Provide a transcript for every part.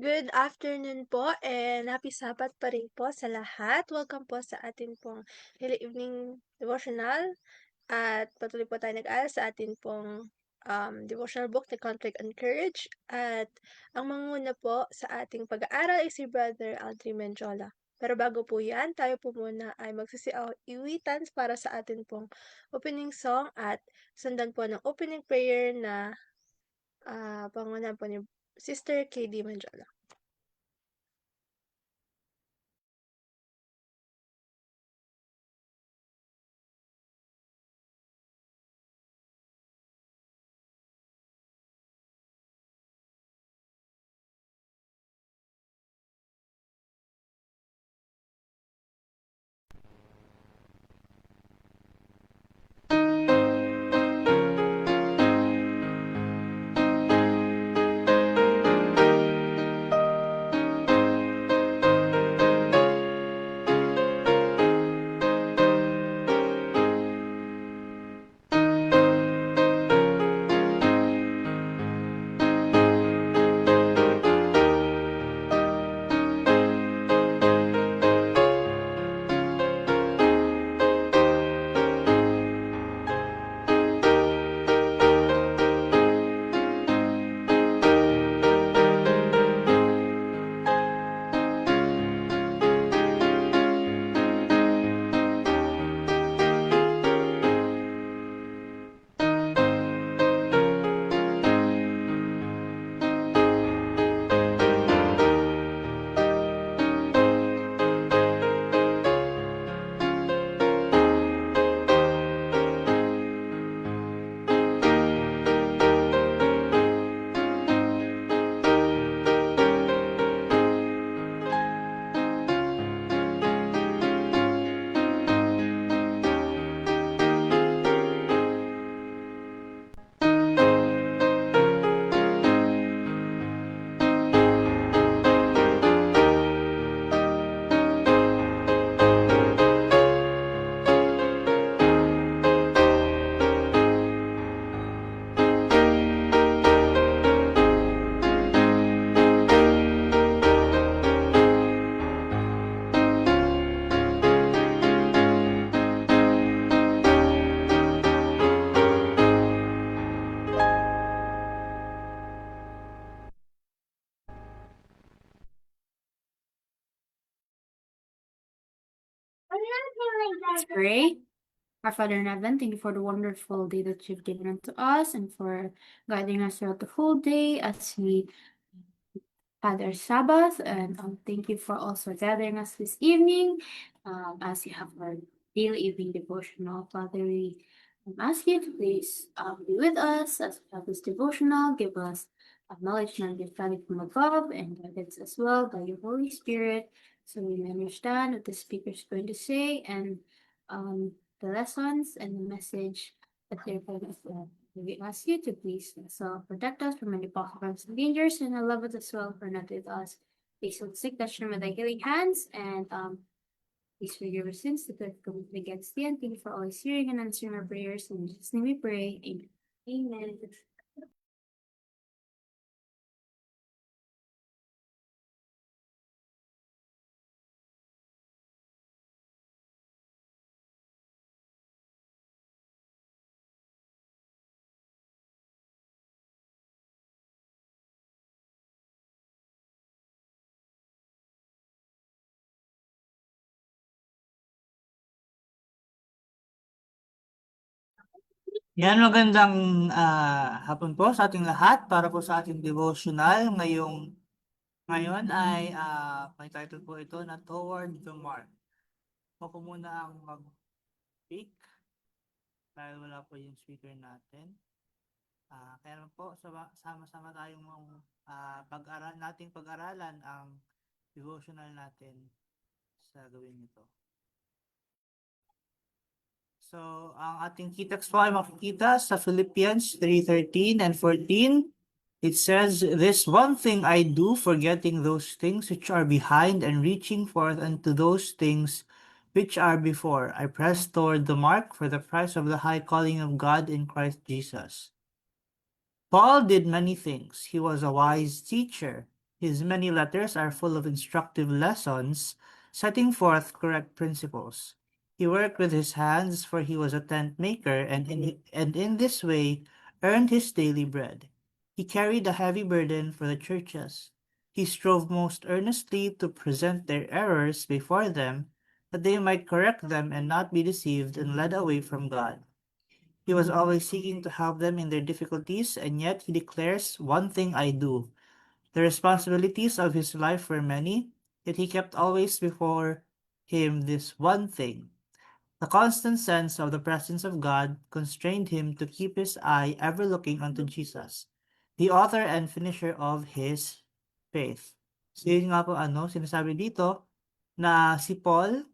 Good afternoon po and happy Sabat pa rin po sa lahat. Welcome po sa atin pong Daily Evening Devotional at patuloy po tayo nag-aaral sa atin pong devotional book na Conflict and Courage. At ang manguna po sa ating pag-aaral ay si Brother Aldrin Menjola. Pero bago po yan, tayo po muna ay magsisiiwitan para sa atin pong opening song at sundan po ng opening prayer na pangunahan po ni Sister KD Menjola. Let's pray. Our Father in heaven, thank you for the wonderful day that you've given unto us and for guiding us throughout the whole day as we had our Sabbath. And thank you for also gathering us this evening as you have our daily evening devotional. Father, we ask you to please be with us as we have this devotional. Give us knowledge and understanding from above and guidance as well by your Holy Spirit so we may understand what the speaker is going to say and the lessons and the message that they're going to we ask you to please protect us from any possible harms and dangers and love us as well for not with us. Please don't sick touch them with thy healing hands and please forgive our sins that we've committed against thee and thank you for always hearing and answering our prayers. In Jesus' name we pray. Amen. Amen. Yan, magandang hapon po sa ating lahat para po sa ating devotional ngayon ay may title po ito na Toward the Mark. Ako muna ang mag-speak dahil wala po yung speaker natin. Kaya naman po, sama-sama tayong pag-aralan ang devotional natin sa gawin nito. So, ang ating key text po ay makikita sa Philippians 3:13 and 14. It says, "This one thing I do, forgetting those things which are behind and reaching forth unto those things which are before. I press toward the mark for the prize of the high calling of God in Christ Jesus." Paul did many things. He was a wise teacher. His many letters are full of instructive lessons, setting forth correct principles. He worked with his hands, for he was a tent maker, and in this way earned his daily bread. He carried a heavy burden for the churches. He strove most earnestly to present their errors before them, that they might correct them and not be deceived and led away from God. He was always seeking to help them in their difficulties, and yet he declares, "One thing I do." The responsibilities of his life were many, yet he kept always before him this one thing. The constant sense of the presence of God constrained him to keep his eye ever looking unto Jesus, the author and finisher of his faith. So yun nga po sinasabi dito na si Paul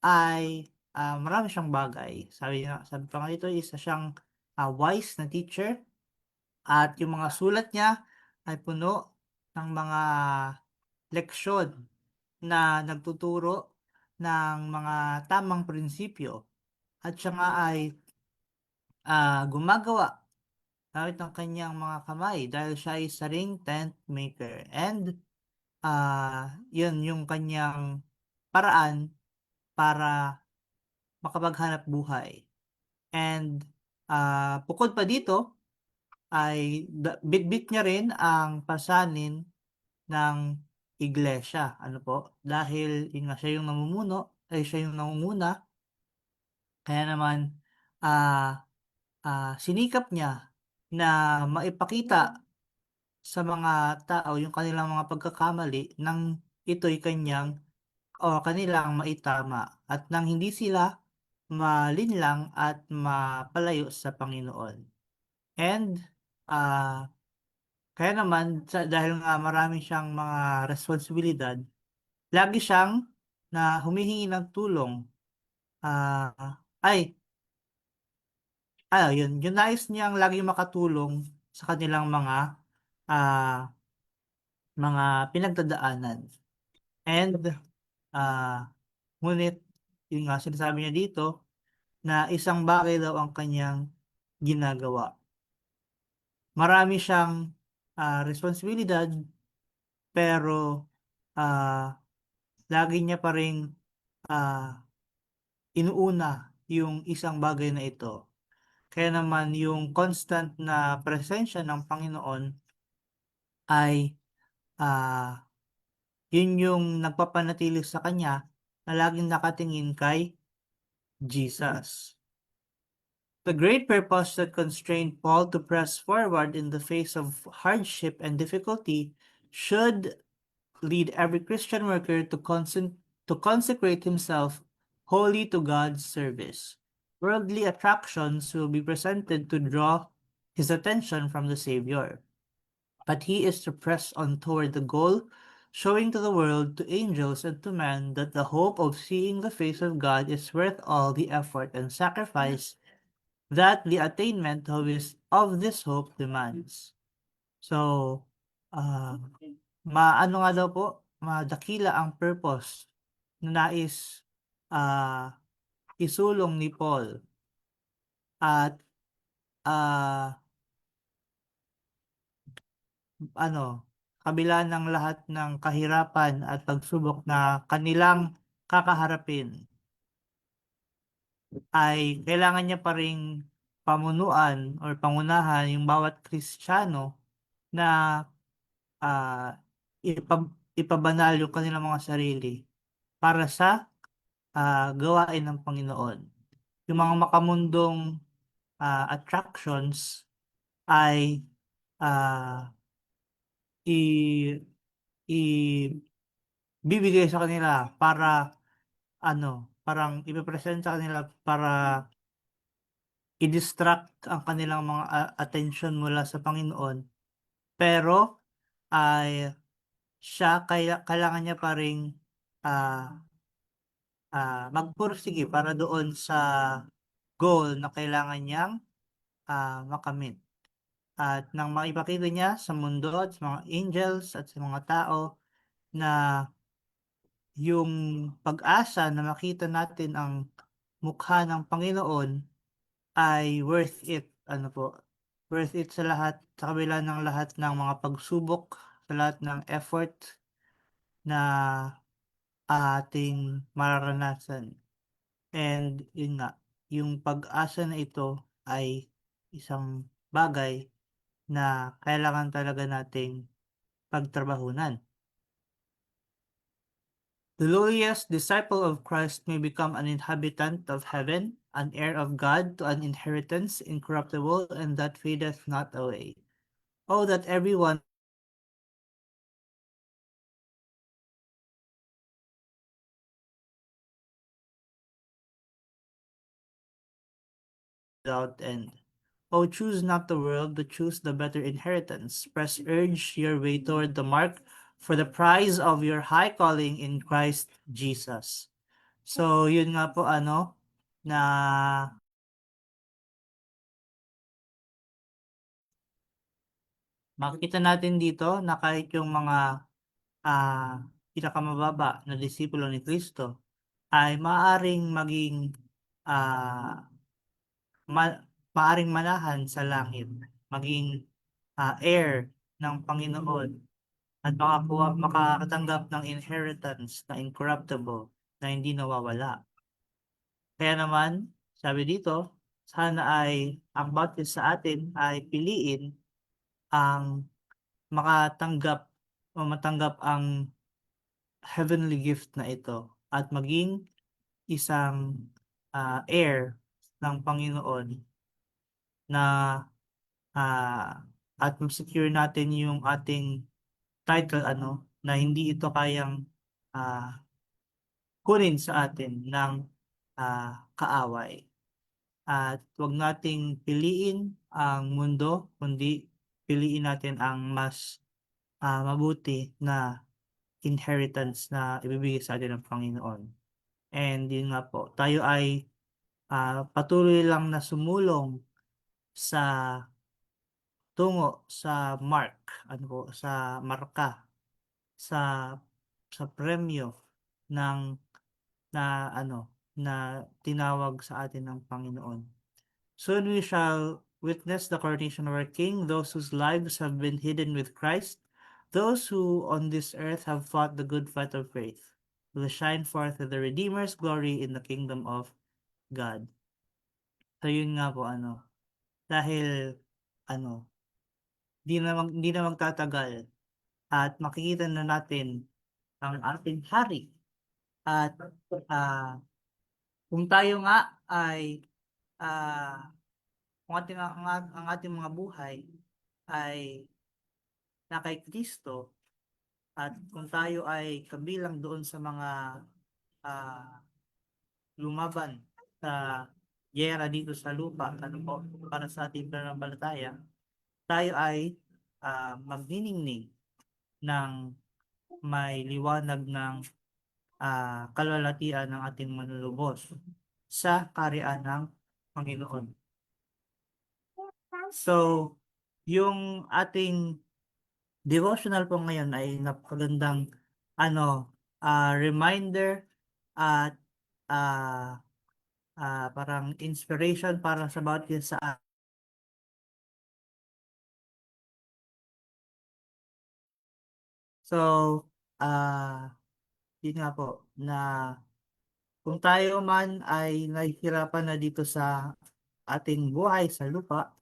ay marami siyang bagay. Sabi pa nga dito, isa siyang wise na teacher at yung mga sulat niya ay puno ng mga leksyon na nagtuturo ng mga tamang prinsipyo at siya nga ay gumagawa gamit ng kanyang mga kamay dahil siya ay isa ring tent maker. And yun yung kanyang paraan para makapaghanap buhay. And bukod pa dito ay bitbit niya rin ang pasanin ng iglesia. Ano po? Dahil yun nga siya yung siya yung namumuna. Kaya naman sinikap niya na maipakita sa mga tao yung kanilang mga pagkakamali nang ito'y kanilang maitama at nang hindi sila malinlang at mapalayo sa Panginoon. And kaya naman dahil nga marami siyang mga responsibilidad, lagi siyang humihingi ng tulong. Yung nais niyang lagi makatulong sa kanilang ah, mga pinagdadaanan. And ngunit yun nga sinasabi niya dito na isang bagay daw ang kanyang ginagawa. Marami siyang responsibilidad, pero lagi niya pa ring inuuna yung isang bagay na ito. Kaya naman yung constant na presensya ng Panginoon ay yun yung nagpapanatili sa kanya na laging nakatingin kay Jesus. The great purpose that constrained Paul to press forward in the face of hardship and difficulty should lead every Christian worker to consecrate himself wholly to God's service. Worldly attractions will be presented to draw his attention from the Savior, but he is to press on toward the goal, showing to the world, to angels, and to men that the hope of seeing the face of God is worth all the effort and sacrifice that the attainment of this hope demands. So, maano nga daw po, madakila ang purpose na nais isulong ni Paul. At kabila ng lahat ng kahirapan at pagsubok na kanilang kakaharapin, ay kailangan niya pa ring pamunuan or pangunahan yung bawat Kristiyano na ipabanal yung kanilang mga sarili para sa gawain ng Panginoon. Yung mga makamundong attractions ay ibibigay sa kanila para parang ipe-present sa kanila para i-distract ang kanilang mga attention mula sa Panginoon. Pero ay kailangan niya pa ring magpursige para doon sa goal na kailangan niyang makamit. At nang maipakita niya sa mundo at sa mga angels at sa mga tao na yung pag-asa na makita natin ang mukha ng Panginoon ay worth it. Worth it sa kabila ng lahat ng mga pagsubok sa lahat ng effort na ating mararanasan. And yun nga, yung pag-asa na ito ay isang bagay na kailangan talaga nating pagtrabahunan. The lowliest disciple of Christ may become an inhabitant of heaven, an heir of God to an inheritance incorruptible and that fadeth not away. Oh, that everyone without end. Oh, choose not the world, but choose the better inheritance. Press urge your way toward the mark for the prize of your high calling in Christ Jesus. So, yun nga po na makikita natin dito na kahit yung mga pinakamababa na disipulo ni Kristo ay maaring maging ah, maaring manahan sa langit, maging heir ng Panginoon at makakatanggap ng inheritance na incorruptible na hindi nawawala. Kaya naman, sabi dito, sana ay ang bawat isa sa atin ay piliin ang makatanggap o matanggap ang heavenly gift na ito at maging isang heir ng Panginoon na at secure natin yung ating title na hindi ito kayang ah, kunin sa atin ng kaaway. At huwag nating piliin ang mundo, kundi piliin natin ang mas mabuti na inheritance na ibibigay sa atin ng Panginoon. And yun nga po, tayo ay patuloy lang na sumulong sa tungo sa mark, sa marka, sa premyo ng na na tinawag sa atin ng Panginoon. Soon we shall witness the coronation of our King, those whose lives have been hidden with Christ, those who on this earth have fought the good fight of faith, will shine forth with the Redeemer's glory in the kingdom of God. So yun nga po dahil di na magtatagal at makikita na natin ang ating hari at kung tayo nga ay kung ang ating mga buhay ay na kay Kristo at kung tayo ay kabilang doon sa mga lumaban sa giyera dito sa lupa po para sa ating pananampalataya, tayo ay magniningning ng may liwanag ng kalwalhatian ng ating manlulubos sa kaharian ng Panginoon. So, yung ating devotional po ngayon ay napakagandang reminder at parang inspiration para sa bawat isa sa So, yun nga po na kung tayo man ay nahihirapan na dito sa ating buhay sa lupa,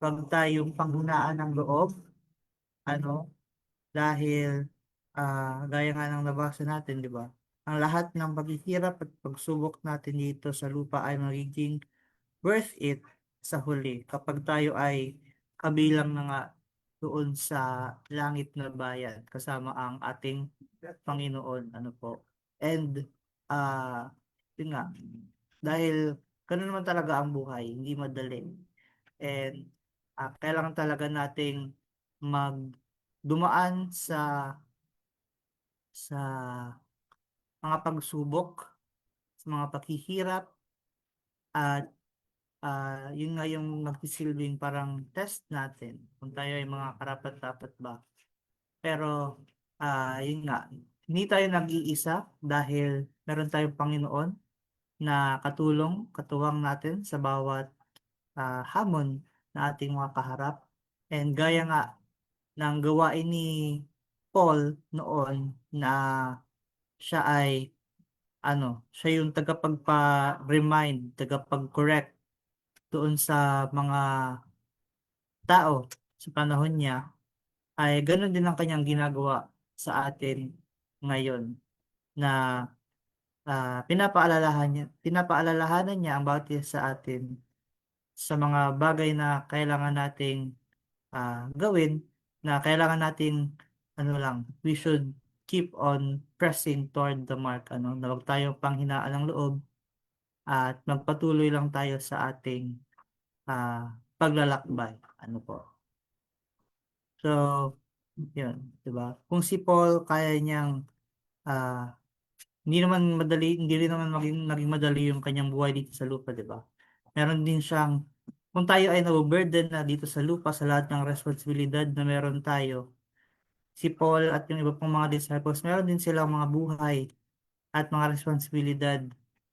wag tayong panghinaan ng loob, dahil gaya nga ng nabasa natin, di ba? Ang lahat ng paghihirap at pagsubok natin dito sa lupa ay magiging worth it sa huli kapag tayo ay kabilang na nga doon sa langit na bayan kasama ang ating Panginoon po. And yun nga, dahil ganun naman talaga ang buhay, hindi madali. And kailangan talaga nating dumaan sa mga pagsubok, sa mga paghihirap at yun nga yung magsisilbing parang test natin kung tayo ay mga karapat-dapat ba. Pero yun nga, hindi tayo nag-iisa dahil meron tayong Panginoon na katuwang natin sa bawat hamon na ating mga kaharap. And gaya nga ng gawain ni Paul noon na siya ay siya yung tagapagpa-remind, tagapag-correct doon sa mga tao sa panahon niya, ay gano'n din ang kanyang ginagawa sa atin ngayon na pinapaalalahanan niya ang bawat isa sa atin sa mga bagay na kailangan nating gawin, na kailangan nating we should keep on pressing toward the mark, na huwag tayong panghinaan ng loob at magpatuloy lang tayo sa ating paglalakbay. Ano po? So, yun, 'di ba? Kung si Paul kaya niyang ah, hindi rin naman naging madali yung kanyang buhay dito sa lupa, 'di ba? Meron din siyang kung tayo ay nabu-burden na dito sa lupa sa lahat ng responsibilidad na meron tayo, si Paul at yung iba pang mga disciples, meron din silang mga buhay at mga responsibilidad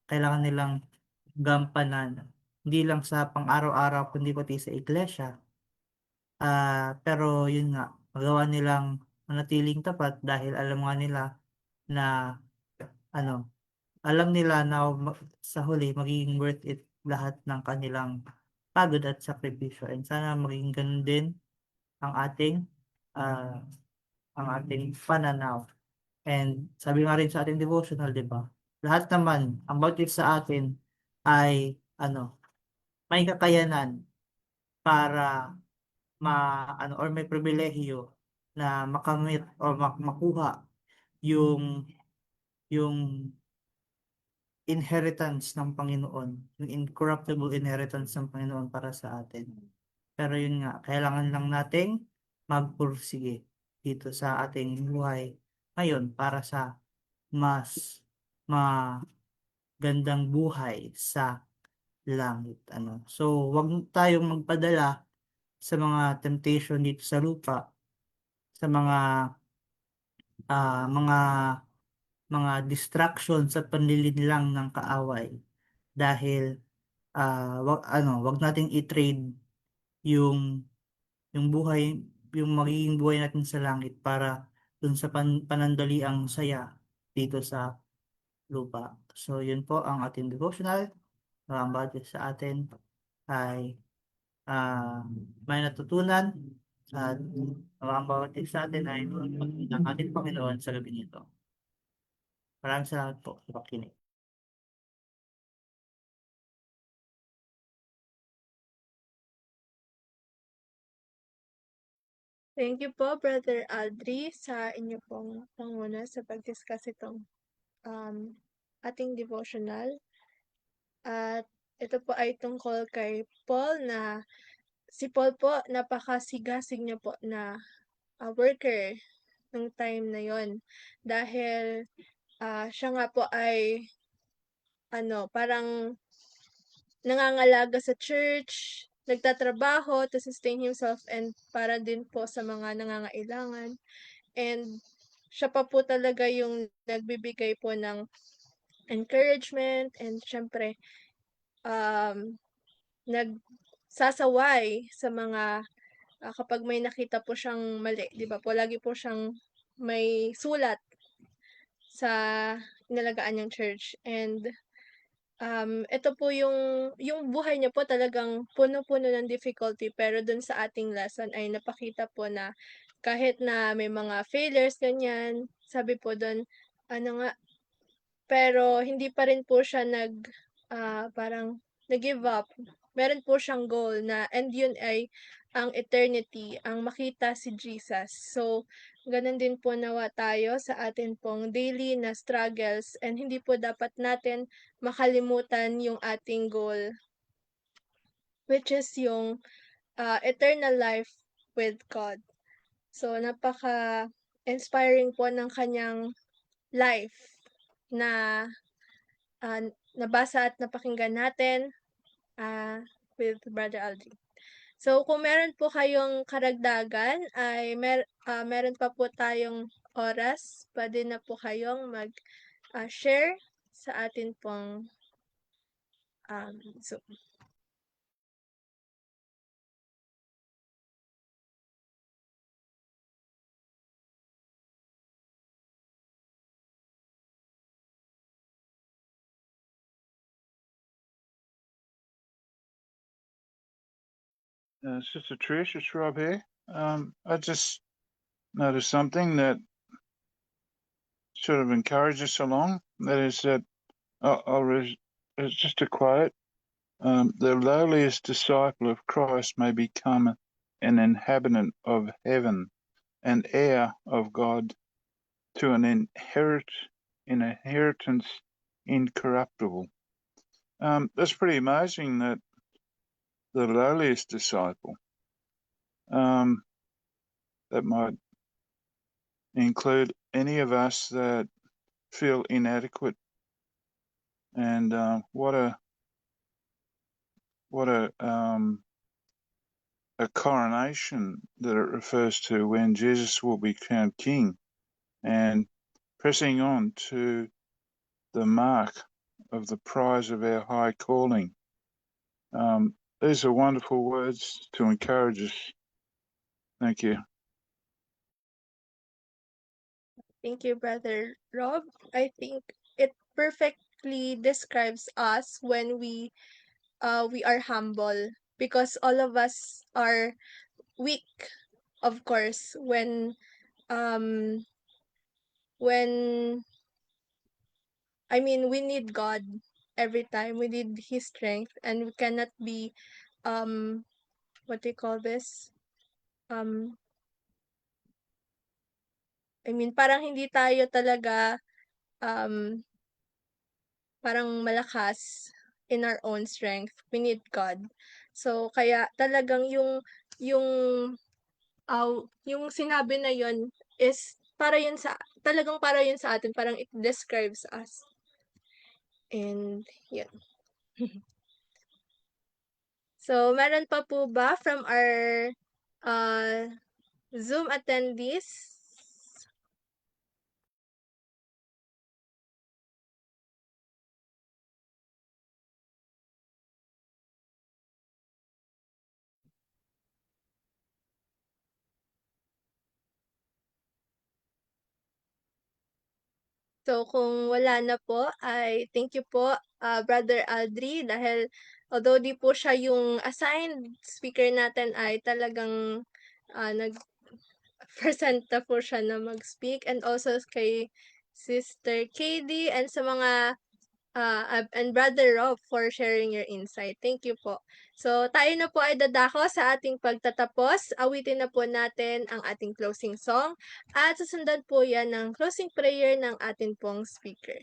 kailangan nilang gampanan. Hindi lang sa pang-araw-araw kundi pati sa iglesia. Pero yun nga, magawa nilang manatiling tapat dahil alam nga nila na ano, alam nila na sa huli magiging worth it lahat ng kanilang pagod at sakripisyo. And sana maging ganun din ang ah, ating pananaw. And sabi nga rin sa ating devotional, di ba? Lahat naman, ang bawat isa sa atin ay may kakayanan para or may pribilehiyo na makamit o makuha yung yung inheritance ng Panginoon, yung incorruptible inheritance ng Panginoon para sa atin. Pero yun nga, kailangan lang nating magpursige dito sa ating buhay ngayon para sa mas magandang buhay sa langit. So, wag tayong magpadala sa mga temptation dito sa lupa, sa mga distractions at panlilinlang ng kaaway dahil wag nating i-trade yung buhay, yung magiging buhay natin sa langit para dun sa panandaliang saya dito sa lupa. So yun po ang ating devotional. Ang bawat isa sa atin ay may natutunan at ang bawat isa sa atin ay ng ating Panginoon sa gabi nito. Maraming salamat po sa pakikinig. Thank you po, Brother Aldri, sa inyo pong panguna sa pag-discuss itong ating devotional. At ito po ay tungkol kay Paul na si Paul po napakasigasig niya po na worker ng time na yon dahil siya nga po ay parang nangangalaga sa church, nagtatrabaho to sustain himself and para din po sa mga nangangailangan. And siya pa po talaga yung nagbibigay po ng encouragement and syempre nagsasaway sa mga kapag may nakita po siyang mali, 'di ba po, lagi po siyang may sulat sa inalagaan niyang church. And ito po yung buhay niya po talagang puno-puno ng difficulty pero dun sa ating lesson ay napakita po na kahit na may mga failures ganyan, sabi po dun nga, pero hindi pa rin po siya parang nag-give up. Meron po siyang goal na and yun ay ang eternity, ang makita si Jesus. So, ganun din po nawa tayo sa atin pong daily na struggles and hindi po dapat natin makalimutan yung ating goal, which is yung eternal life with God. So, napaka-inspiring po ng kanyang life na nabasa at napakinggan natin with Brother Aldrin. So, kung meron po kayong karagdagan, ay meron pa po tayong oras. Pwede na po kayong mag-share sa atin pong Zoom. Sister Trish, it's Rob here. I just noticed something that sort of encouraged us along. That is that it's just a quote. The lowliest disciple of Christ may become an inhabitant of heaven, an heir of God to an inheritance incorruptible. That's pretty amazing that the lowliest disciple, that might include any of us that feel inadequate, and what a coronation that it refers to when Jesus will be crowned king and pressing on to the mark of the prize of our high calling. These are wonderful words to encourage us. Thank you. Thank you, Brother Rob. I think it perfectly describes us when we are humble, because all of us are weak, of course, um when we need God every time. We need his strength, and we cannot be what do you call this? Um parang hindi tayo talaga um parang malakas in our own strength. We need God. So kaya talagang yung yung sinabi na yun is para yun sa atin, parang it describes us. And yun. So meron pa po ba from our Zoom attendees? So kung wala na po, ay thank you po, Brother Aldri, dahil although di po siya yung assigned speaker natin, ay talagang nag-present na po siya na mag-speak, and also kay Sister KD and sa mga and Brother Rob for sharing your insight. Thank you po. So, tayo na po ay dadako sa ating pagtatapos. Awitin na po natin ang ating closing song at susundan po yan ng closing prayer ng ating pong speaker.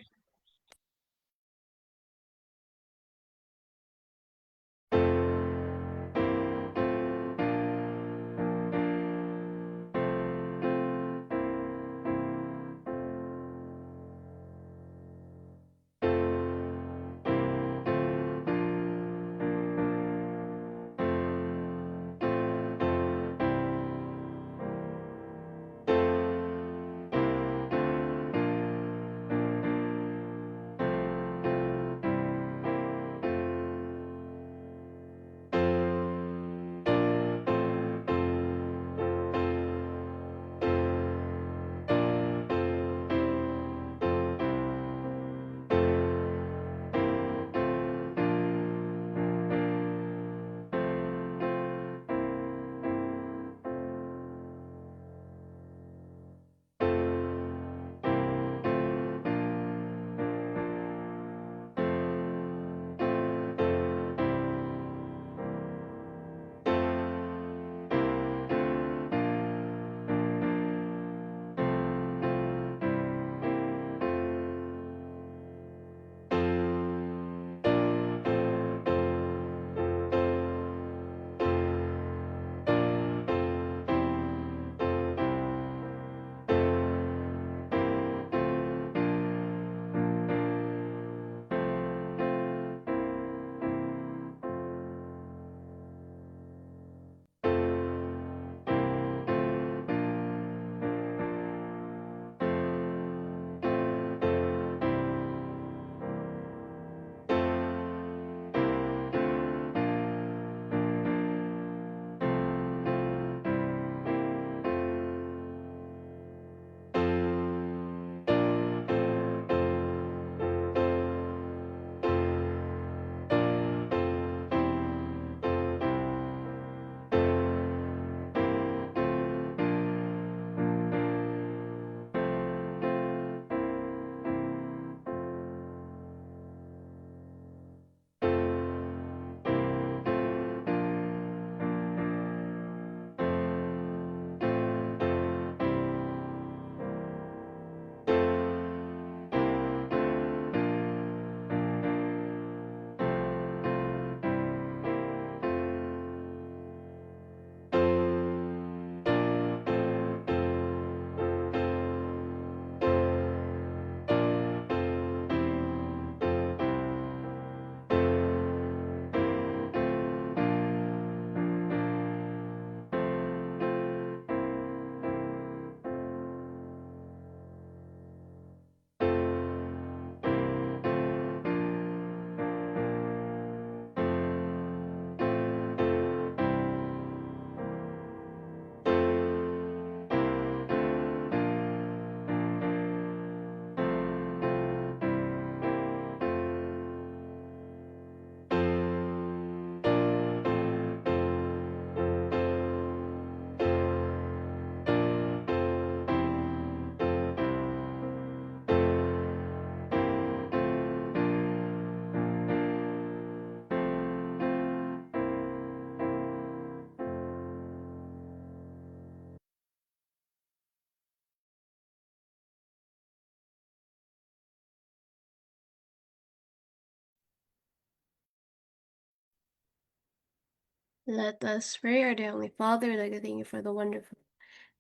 Let us pray. Our dear Heavenly Father, we'd like to thank you for the wonderful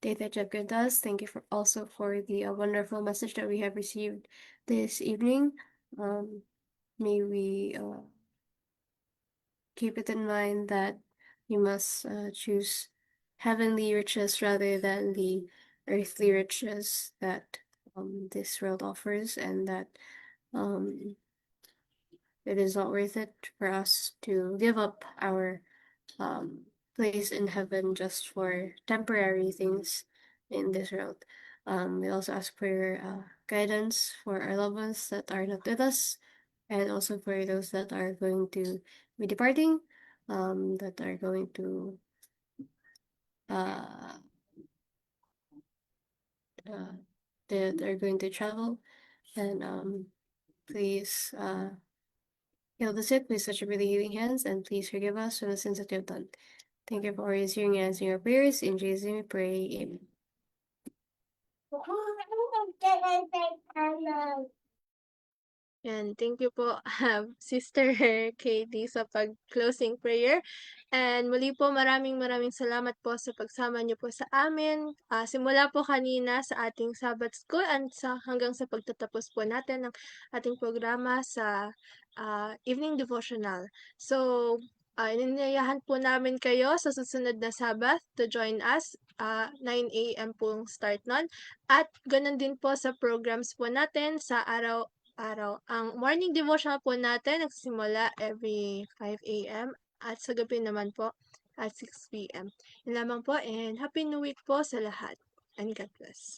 day that you have given us. Thank you for also for the wonderful message that we have received this evening. May we keep it in mind that we must choose heavenly riches rather than the earthly riches that this world offers, and that it is not worth it for us to give up our place in heaven just for temporary things in this world. We also ask for your guidance for our loved ones that are not with us, and also for those that are going to be departing, that are going to uh, that are going to travel, and please heal the sick, please touch with the healing hands, and please forgive us for the sins that we have done. Thank you for always hearing and answering our prayers. In Jesus' name we pray. Amen. And thank you po, Sister Katie, sa pag-closing prayer. And muli po, maraming salamat po sa pagsama niyo po sa amin. Simula po kanina sa ating Sabbath School and hanggang sa pagtatapos po natin ng ating programa sa evening devotional. So, inanyayahan po namin kayo sa susunod na Sabbath to join us. 9 a.m. pong start nun. At ganun din po sa programs po natin sa araw. Ang morning devotional po natin nagsisimula every 5 a.m. at sa gabi naman po at 6 p.m. Yun lamang po, and Happy New Week po sa lahat. And God bless.